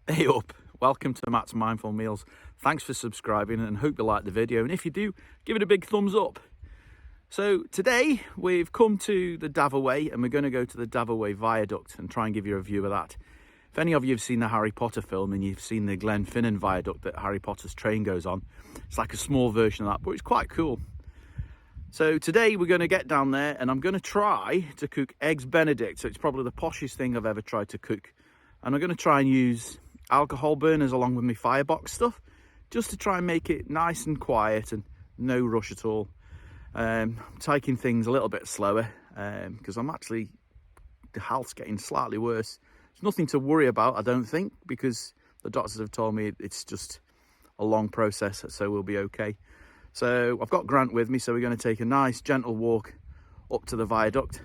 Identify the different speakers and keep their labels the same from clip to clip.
Speaker 1: Hey up, welcome to Matt's Mindful Meals. Thanks for subscribing and hope you like the video, and if you do, give it a big thumbs up. So today we've come to the Dava Way and we're going to go to the Dava Way Viaduct and try and give you a review of that. If any of you have seen the Harry Potter film and you've seen the Glenfinnan Viaduct that Harry Potter's train goes on, it's like a small version of that, but it's quite cool. So today we're going to get down there and I'm going to try to cook eggs Benedict. So it's probably the poshest thing I've ever tried to cook. And I'm going to try and use alcohol burners along with my firebox stuff, just to try and make it nice and quiet and no rush at all. I'm taking things a little bit slower because the health's getting slightly worse. There's nothing to worry about, I don't think, because the doctors have told me it's just a long process, so we'll be okay. So I've got Grant with me, so we're going to take a nice gentle walk up to the viaduct,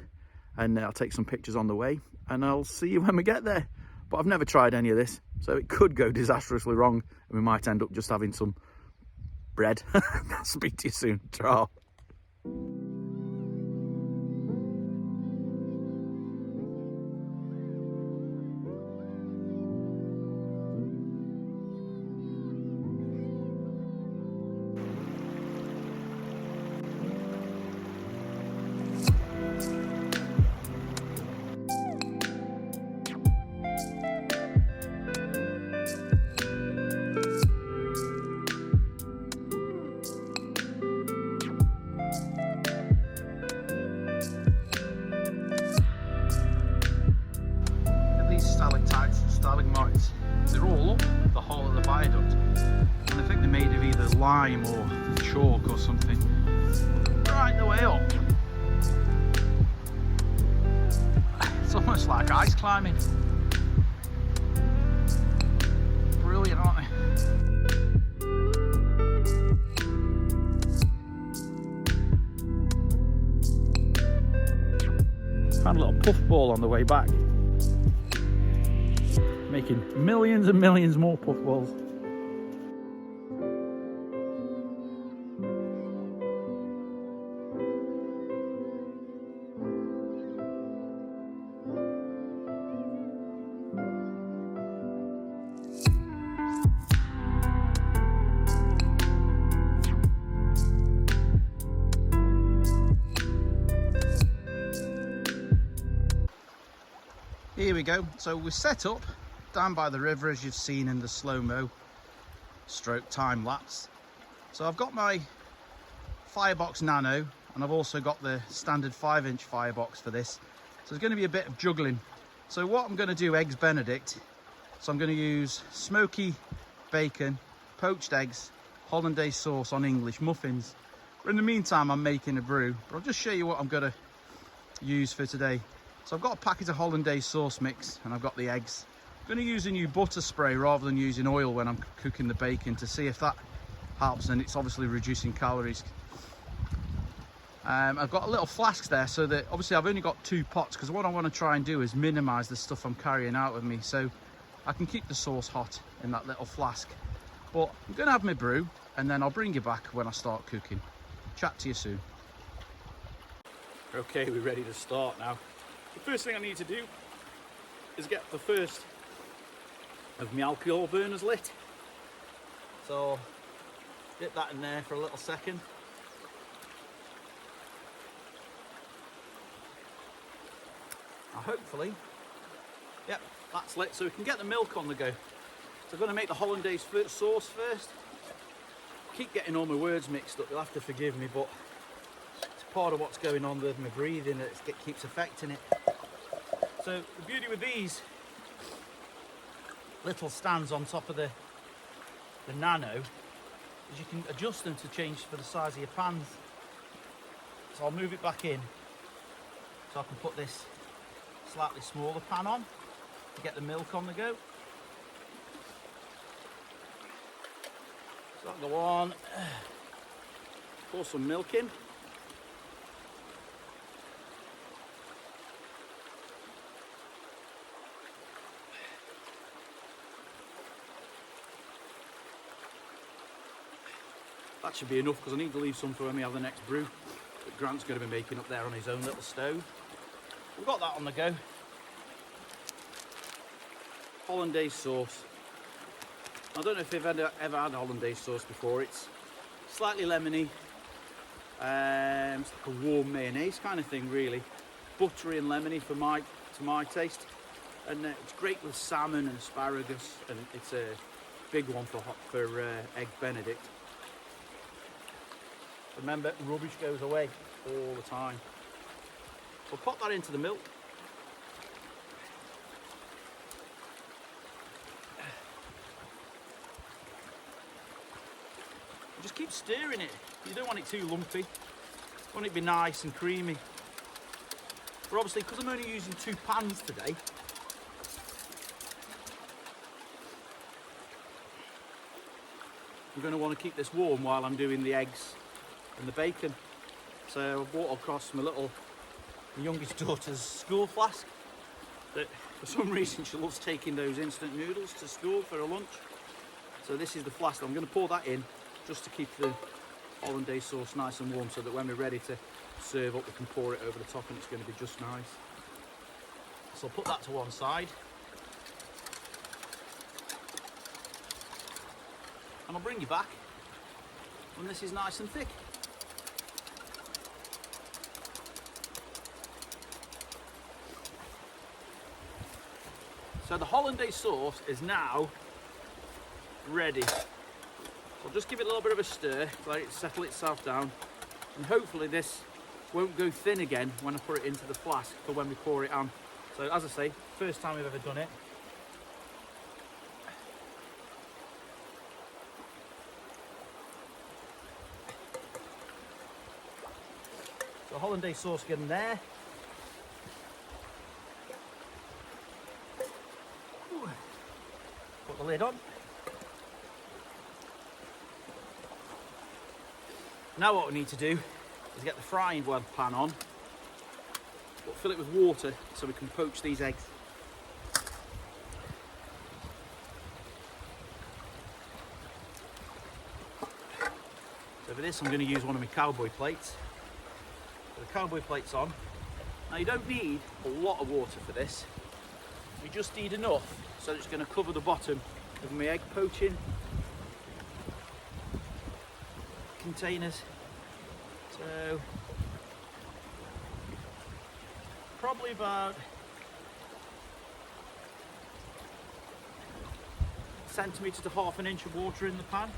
Speaker 1: and I'll take some pictures on the way, and I'll see you when we get there. But I've never tried any of this, so it could go disastrously wrong, and we might end up just having some bread. I'll speak to you soon. Ta. Stalactites and stalagmites, they're all up the whole of the viaduct, and I think they're made of either lime or chalk or something, right the way up. It's almost like ice climbing. Brilliant, aren't they? Had a little puffball on the way back, making millions and millions more puffballs. Here we go. So we're set up down by the river, as you've seen in the slow-mo stroke time lapse. So I've got my Firebox Nano, and I've also got the standard 5-inch firebox for this. So there's going to be a bit of juggling. So what I'm going to do, eggs Benedict. So I'm going to use smoky bacon, poached eggs, hollandaise sauce on English muffins. But in the meantime, I'm making a brew. But I'll just show you what I'm going to use for today. So I've got a packet of hollandaise sauce mix, and I've got the eggs. I'm going to use a new butter spray rather than using oil when I'm cooking the bacon, to see if that helps, and it's obviously reducing calories. I've got a little flask there, so that obviously I've only got 2 pots, because what I want to try and do is minimise the stuff I'm carrying out with me, so I can keep the sauce hot in that little flask. But I'm going to have my brew, and then I'll bring you back when I start cooking. Chat to you soon. Okay, we're ready to start now. The first thing I need to do is get the first of my alcohol burners lit. So dip that in there for a little second. Now hopefully, yep, that's lit, so we can get the milk on the go. So I'm going to make the hollandaise sauce first. I keep getting all my words mixed up, you'll have to forgive me, but it's part of what's going on with my breathing, it keeps affecting it. So the beauty with these little stands on top of the Nano is you can adjust them to change for the size of your pans. So I'll move it back in so I can put this slightly smaller pan on to get the milk on the go. So that'll go on. Pour some milk in. That should be enough, because I need to leave some for when we have the next brew that Grant's going to be making up there on his own little stove. We've got that on the go. Hollandaise sauce, I don't know if you've ever had hollandaise sauce before. It's slightly lemony. It's like a warm mayonnaise kind of thing, really. Buttery and lemony to my taste. And it's great with salmon and asparagus, and it's a big one for egg Benedict. Remember, rubbish goes away all the time. We'll pop that into the milk. Just keep stirring it. You don't want it too lumpy. You want it to be nice and creamy. But obviously, because I'm only using 2 pans today, I'm going to want to keep this warm while I'm doing the eggs and the bacon. So I bought across my youngest daughter's school flask. That for some reason she loves taking those instant noodles to school for her lunch. So this is the flask. I'm going to pour that in just to keep the hollandaise sauce nice and warm, so that when we're ready to serve up, we can pour it over the top and it's going to be just nice. So I'll put that to one side. And I'll bring you back when this is nice and thick. So the hollandaise sauce is now ready. So I'll just give it a little bit of a stir, let it settle itself down, and hopefully this won't go thin again when I put it into the flask for when we pour it on. So as I say, first time we've ever done it. So hollandaise sauce getting there. Put the lid on. Now what we need to do is get the frying pan on, but fill it with water so we can poach these eggs. So for this I'm going to use one of my cowboy plates. So the cowboy plate's on. Now you don't need a lot of water for this. You just need enough so it's going to cover the bottom of my egg poaching containers. So probably about a centimetre to half an inch of water in the pan.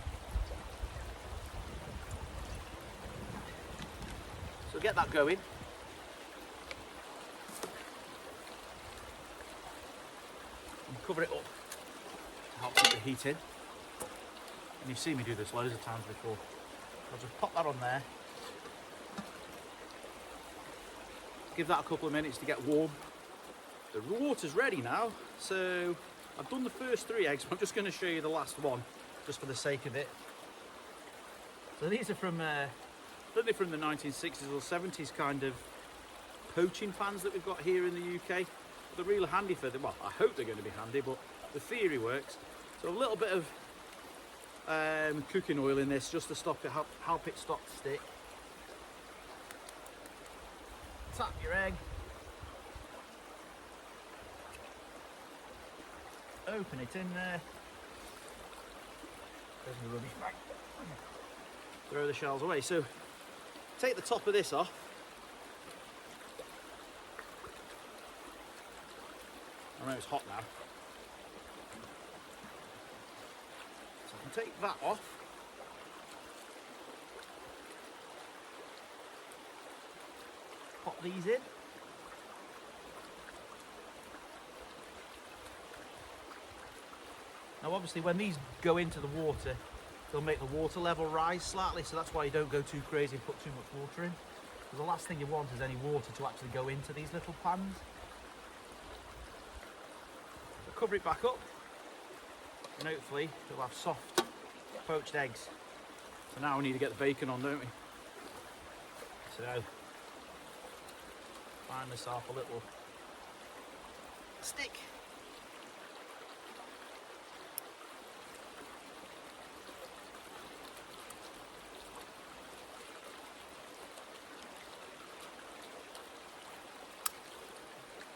Speaker 1: So get that going. And cover it up to help keep the heat in. And you've seen me do this loads of times before. I'll just pop that on there. Give that a couple of minutes to get warm. The water's ready now, so I've done the first 3 eggs, but I'm just going to show you the last one, just for the sake of it. So these are from, I think they're from the 1960s or 70s kind of poaching pans that we've got here in the UK. They're really handy for them. Well, I hope they're going to be handy, but the theory works. So a little bit of cooking oil in this just to stop it, help it stop to stick. Tap your egg. Open it in there. There's the rubbish bag. Throw the shells away. So take the top of this off. I know it's hot now. So I can take that off. Pop these in. Now obviously when these go into the water, they'll make the water level rise slightly, so that's why you don't go too crazy and put too much water in. Because the last thing you want is any water to actually go into these little pans. So cover it back up, and hopefully we'll have soft poached eggs. So now we need to get the bacon on, don't we? So find myself a little stick.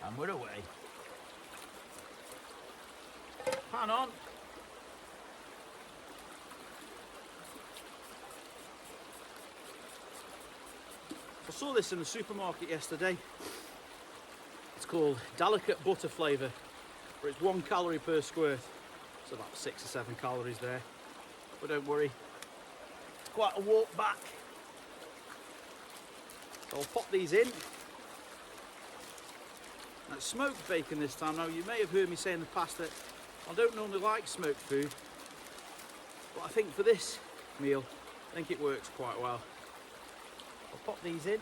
Speaker 1: And we're away. Pan on. saw this in the supermarket yesterday. It's called Delicate Butter Flavour, but it's 1 calorie per squirt. So about 6 or 7 calories there. But don't worry, it's quite a walk back. So I'll pop these in. Now, it's smoked bacon this time. Now, you may have heard me say in the past that I don't normally like smoked food, but I think for this meal, I think it works quite well. I'll pop these in.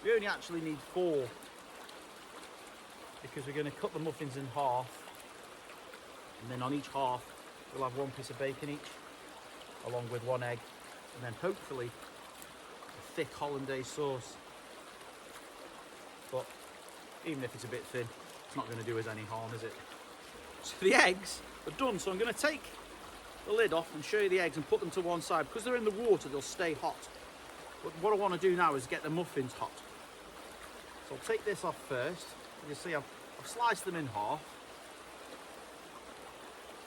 Speaker 1: We only actually need 4 because we're going to cut the muffins in half, and then on each half we'll have 1 piece of bacon each, along with 1 egg, and then hopefully a thick hollandaise sauce. But even if it's a bit thin, it's not going to do us any harm, is it? So the eggs are done, so I'm going to take the lid off and show you the eggs and put them to one side. Because they're in the water, they'll stay hot. But what I want to do now is get the muffins hot. So I'll take this off first. You see I've sliced them in half.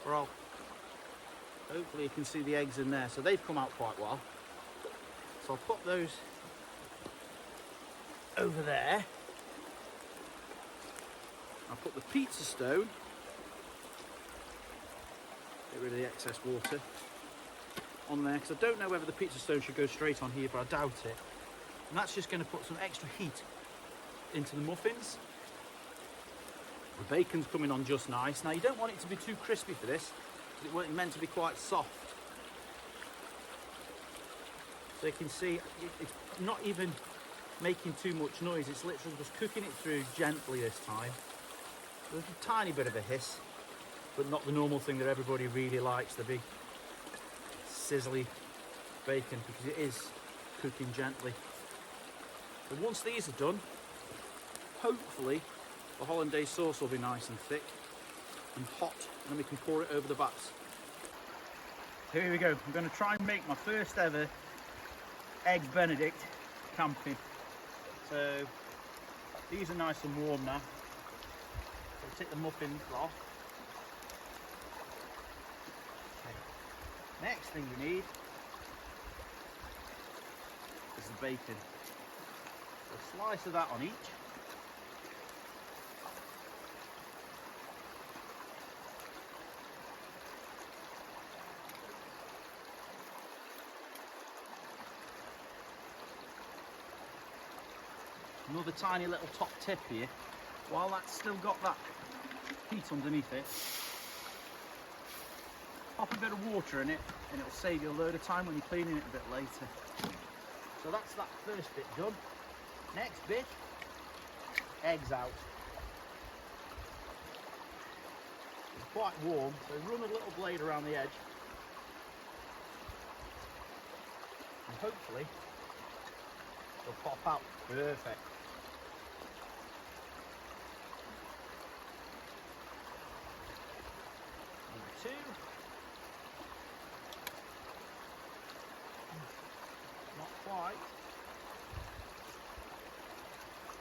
Speaker 1: Hopefully you can see the eggs in there. So they've come out quite well. So I'll put those over there. I'll put the pizza stone, get rid of the excess water, on there, because I don't know whether the pizza stone should go straight on here, but I doubt it. And that's just going to put some extra heat into the muffins. The bacon's coming on just nice. Now, you don't want it to be too crispy for this, because it's meant to be quite soft. So you can see it's not even making too much noise, it's literally just cooking it through gently this time. There's a tiny bit of a hiss, but not the normal thing that everybody really likes, the big sizzly bacon, because it is cooking gently. But once these are done, hopefully the hollandaise sauce will be nice and thick and hot, and then we can pour it over the bats. Here we go. I'm going to try and make my first ever egg Benedict camping. So these are nice and warm now. So take the muffins off. Okay. Next thing you need is the bacon. So a slice of that on each. Another tiny little top tip here, while that's still got that heat underneath it, pop a bit of water in it and it'll save you a load of time when you're cleaning it a bit later. So that's that first bit done. Next bit, eggs out. It's quite warm, so run a little blade around the edge and hopefully it'll pop out. Perfect. Number 2. Not quite.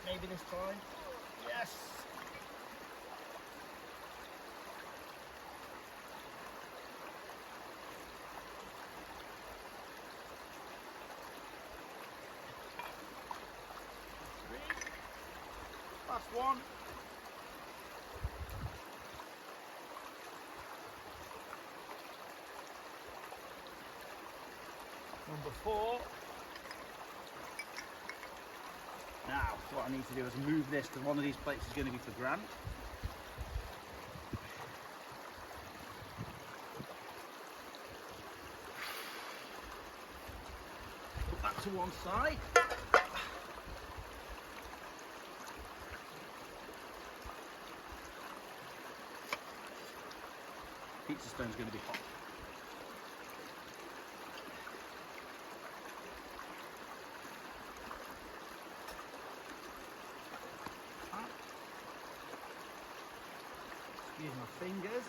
Speaker 1: Maybe this time. Yes. Last one. Number 4. Now, what I need to do is move this, because one of these plates is going to be for Grant. Put that to one side. Pizza stone's going to be hot. Excuse my fingers.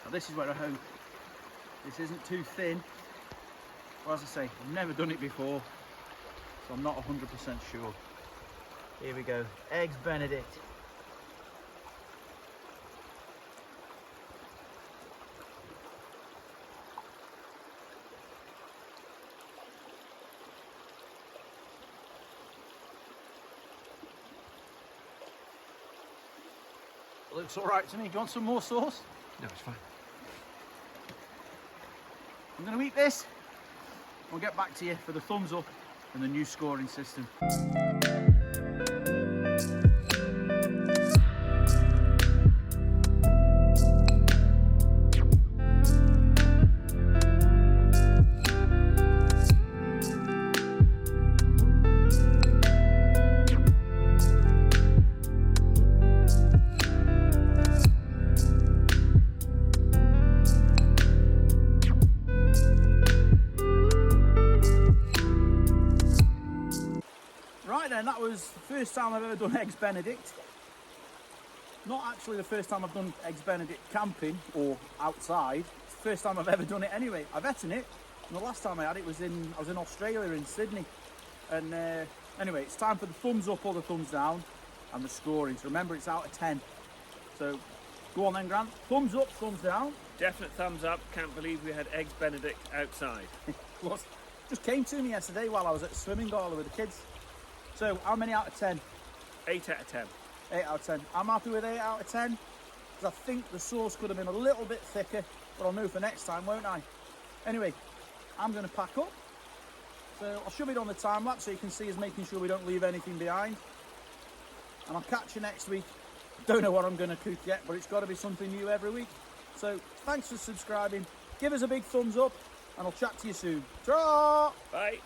Speaker 1: Now this is where I hope this isn't too thin. Well, as I say, I've never done it before, so I'm not 100% sure. Here we go, eggs Benedict. Looks all right to me. Do you want some more sauce?
Speaker 2: No, it's fine.
Speaker 1: I'm going to eat this. We'll get back to you for the thumbs up and the new scoring system. Right then, that was the first time I've ever done eggs Benedict. Not actually the first time I've done eggs Benedict camping or outside. It's the first time I've ever done it anyway. I've eaten it, and the last time I had it was I was in Australia, in Sydney. And anyway, it's time for the thumbs up or the thumbs down and the scoring. So remember, it's out of 10. So go on then, Grant. Thumbs up, thumbs down.
Speaker 2: Definite thumbs up. Can't believe we had eggs Benedict outside.
Speaker 1: Just came to me yesterday while I was at the swimming gala with the kids. So how many out of 10?
Speaker 2: 8 out of 10.
Speaker 1: 8 out of 10. I'm happy with 8 out of 10 because I think the sauce could have been a little bit thicker, but I'll know for next time, won't I? Anyway, I'm going to pack up. So I'll shove it on the time lapse so you can see us making sure we don't leave anything behind. And I'll catch you next week. Don't know what I'm going to cook yet, but it's got to be something new every week. So thanks for subscribing. Give us a big thumbs up and I'll chat to you soon. Ta-ra!
Speaker 2: Bye.